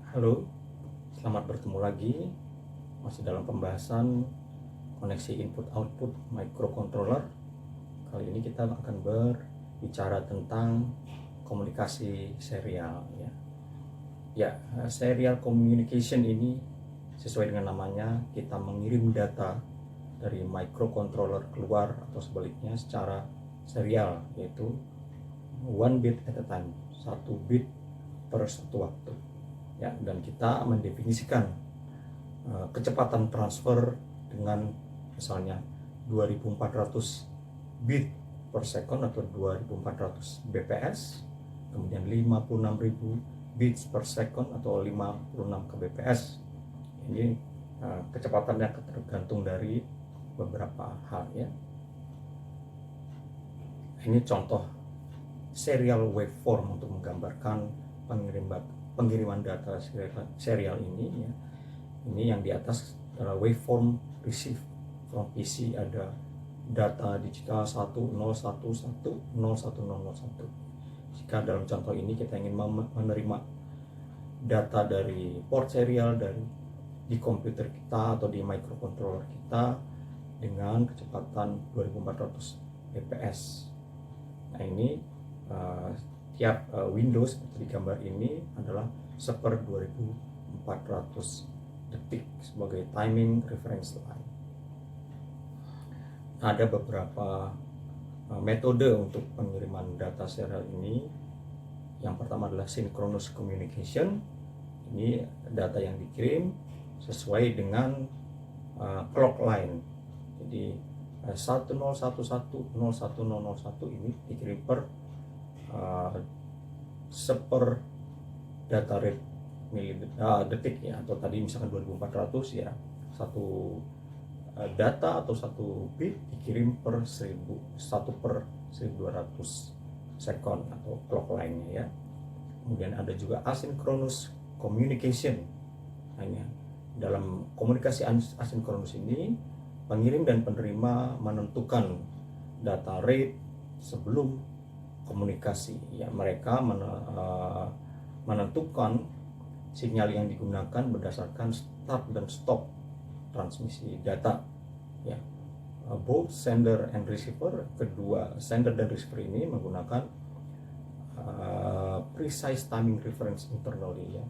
Halo, selamat bertemu lagi. Masih dalam pembahasan koneksi input-output microcontroller. Kali ini kita akan berbicara tentang komunikasi serial. Serial communication ini sesuai dengan namanya, kita mengirim data dari microcontroller keluar atau sebaliknya secara serial, yaitu one bit at a time, satu bit per satu waktu. Dan kita mendefinisikan kecepatan transfer dengan misalnya 2400 bit per second atau 2400 bps, kemudian 56.000 bits per second atau 56 kbps. Ini kecepatannya tergantung dari beberapa hal ya. Ini contoh serial waveform untuk menggambarkan pengiriman data serial ini ya. Ini yang di atas adalah waveform receive from PC, ada data digital 1011 01001. Jika dalam contoh ini kita ingin menerima data dari port serial di komputer kita atau di microcontroller kita dengan kecepatan 2400 fps. Nah ini tiap Windows seperti di gambar ini adalah 1/2400 detik sebagai timing reference line. Ada beberapa metode untuk pengiriman data serial ini. Yang pertama adalah synchronous communication. Ini data yang dikirim sesuai dengan clock line. Jadi 1011 ini dikirim per seper data rate detik ya, atau tadi misalkan 2400 ya, satu data atau satu bit dikirim per 1/1200 second atau clock line-nya ya. Kemudian ada juga asynchronous communication. Hanya dalam komunikasi asinkronus ini, pengirim dan penerima menentukan data rate sebelum komunikasi ya. Mereka menentukan sinyal yang digunakan berdasarkan start dan stop transmisi data ya. Both sender and receiver, kedua sender dan receiver ini menggunakan precise timing reference internally ya,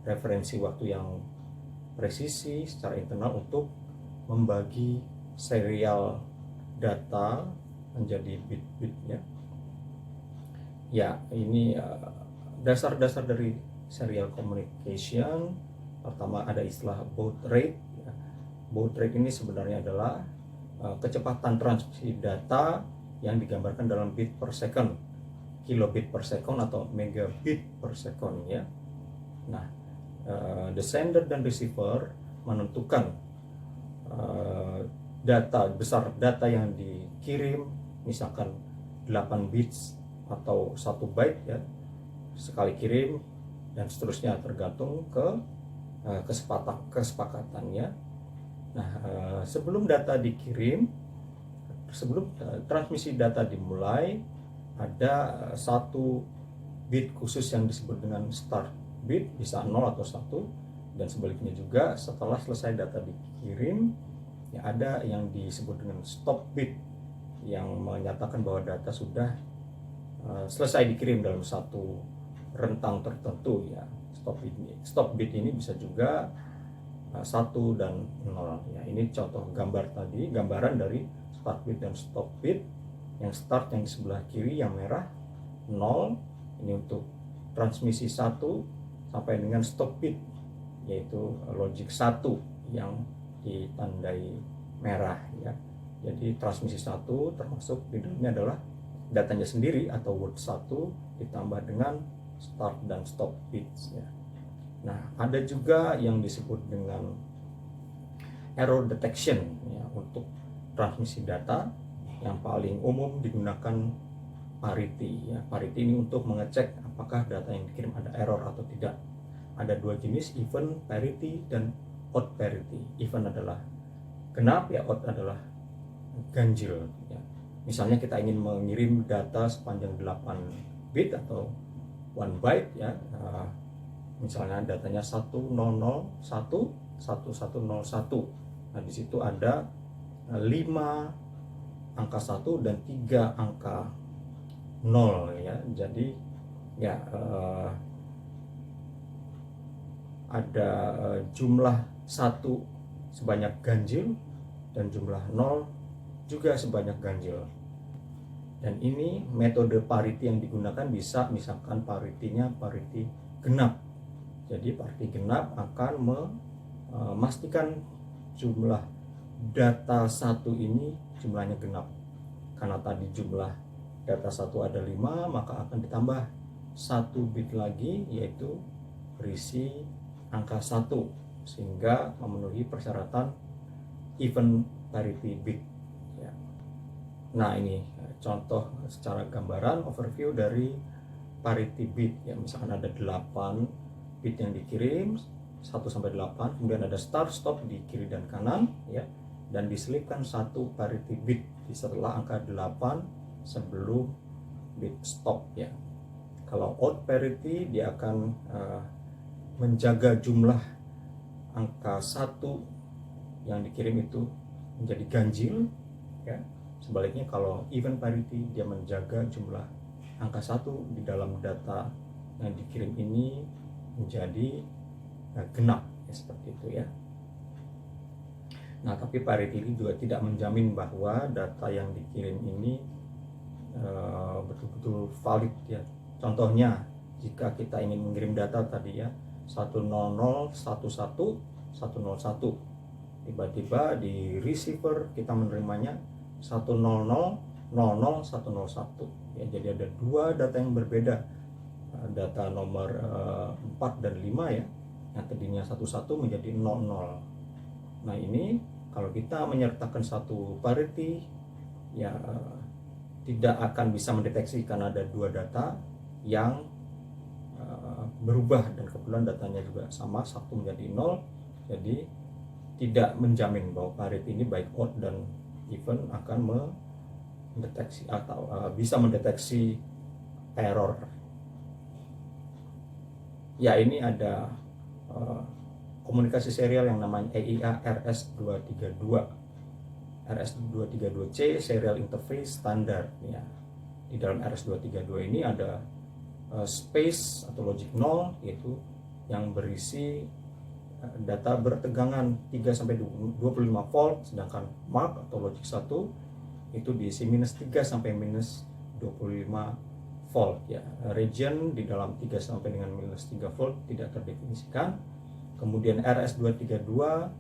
referensi waktu yang presisi secara internal untuk membagi serial data menjadi bit-bitnya ya. Ini dasar-dasar dari serial communication. Pertama ada istilah baud rate ya. Baud rate ini sebenarnya adalah kecepatan transmisi data yang digambarkan dalam bit per second, kilobit per second atau megabit per second ya. Nah, the sender dan receiver menentukan besar data yang dikirim, misalkan 8 bits atau 1 byte ya sekali kirim, dan seterusnya tergantung ke kesepakatannya. Nah, sebelum data dikirim, sebelum transmisi data dimulai, ada satu bit khusus yang disebut dengan start bit, bisa 0 atau 1, dan sebaliknya juga setelah selesai data dikirim ya, ada yang disebut dengan stop bit yang menyatakan bahwa data sudah selesai dikirim dalam satu rentang tertentu ya. Stop bit ini bisa juga 1 dan 0 ya. Ini contoh gambar tadi, gambaran dari start bit dan stop bit. Yang start yang di sebelah kiri yang merah 0, ini untuk transmisi 1 sampai dengan stop bit, yaitu logic 1 yang ditandai merah ya. Jadi transmisi 1 termasuk di dalamnya adalah datanya sendiri atau word 1 ditambah dengan start dan stop bits ya. Nah, ada juga yang disebut dengan error detection ya, untuk transmisi data. Yang paling umum digunakan parity ya. Parity ini untuk mengecek apakah data yang dikirim ada error atau tidak. Ada dua jenis, even parity dan odd parity. Even adalah genap ya, odd adalah ganjil ya. Misalnya kita ingin mengirim data sepanjang 8 bit atau 1 byte ya, Misalnya datanya 1001 1101. Nah, di situ ada 5 angka 1 dan 3 angka 0 ya. Jadi ya ada jumlah 1 sebanyak ganjil dan jumlah 0 juga sebanyak ganjil. Dan ini metode parity yang digunakan bisa misalkan parity-nya parity genap. Jadi parity genap akan memastikan jumlah data 1 ini jumlahnya genap. Karena tadi jumlah data 1 ada 5, maka akan ditambah 1 bit lagi, yaitu berisi angka 1, sehingga memenuhi persyaratan even parity bit ya. Nah, ini contoh secara gambaran overview dari parity bit ya. Misalkan ada 8 bit yang dikirim 1 sampai 8, kemudian ada start stop di kiri dan kanan ya, dan diselipkan 1 parity bit di setelah angka 8 sebelum bit stop ya. Kalau odd parity dia akan menjaga jumlah angka 1 yang dikirim itu menjadi ganjil ya. Sebaliknya kalau even parity dia menjaga jumlah angka 1 di dalam data yang dikirim ini menjadi genap ya, seperti itu ya. Nah, tapi parity ini juga tidak menjamin bahwa data yang dikirim ini betul-betul valid ya. Contohnya jika kita ingin mengirim data tadi ya 10011 101, tiba-tiba di receiver kita menerimanya 100000101 ya. Jadi ada 2 data yang berbeda, data nomor 4 dan 5 ya, yang tadinya 11 menjadi 00. Nah, ini kalau kita menyertakan 1 parity ya tidak akan bisa mendeteksi karena ada 2 data yang berubah dan kebetulan datanya juga sama, 1 menjadi 0. Jadi tidak menjamin bahwa parity ini baik odd dan even akan mendeteksi atau bisa mendeteksi error. Ya, ini ada komunikasi serial yang namanya EIA RS232. RS232C Serial Interface Standard ya. Di dalam RS232 ini ada space atau logic 0, yaitu yang berisi data bertegangan 3 sampai 25 volt, sedangkan mark atau logic 1 itu diisi -3 sampai -25 volt ya. Region di dalam 3 sampai dengan -3 volt tidak terdefinisikan. Kemudian RS232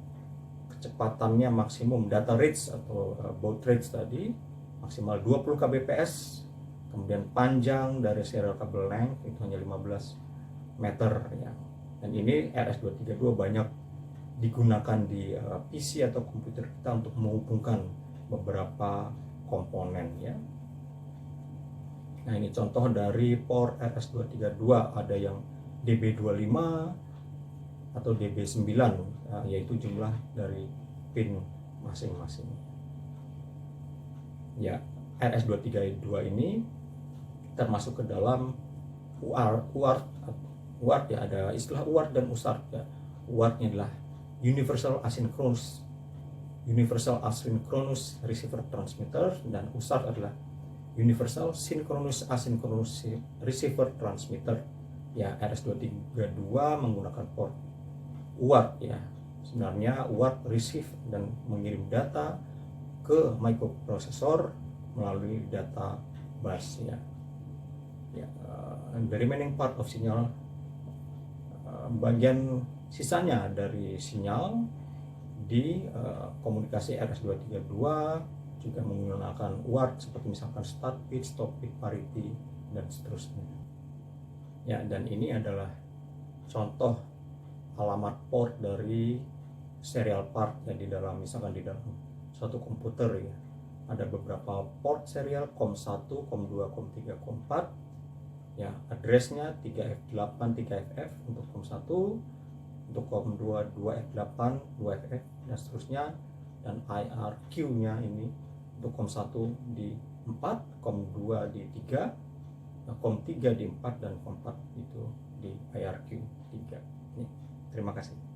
kecepatannya maksimum data rates atau baud rates tadi maksimal 20 kbps. Kemudian panjang dari serial kabel length itu hanya 15 meter ya. Dan ini RS232 banyak digunakan di PC atau komputer kita untuk menghubungkan beberapa komponen ya. Nah, ini contoh dari port RS232, ada yang DB25 atau DB9 yaitu jumlah dari pin masing-masing. Ya, RS232 ini termasuk ke dalam UART ya, ada istilah UART dan USART ya. UART-nya adalah Universal Asynchronous Receiver Transmitter, dan USART adalah Universal Synchronous Asynchronous Receiver Transmitter ya. RS232 menggunakan port UART ya. Sebenarnya UART receive dan mengirim data ke microprocessor melalui data bus ya. The remaining part of signal, bagian sisanya dari sinyal di komunikasi RS232 juga menggunakan UART seperti misalkan start bit, stop bit, parity dan seterusnya. Ya, dan ini adalah contoh alamat port dari serial part ya, di dalam misalkan di dalam suatu komputer ya. Ada beberapa port serial COM1, COM2, COM3, COM4 ya. Addressnya 3F8, 3FF untuk COM1, untuk COM2 2F8, 2FF dan seterusnya, dan IRQ-nya ini untuk COM1 di 4, COM2 di 3, COM3 di 4, dan COM4 itu di IRQ 3. Terima kasih.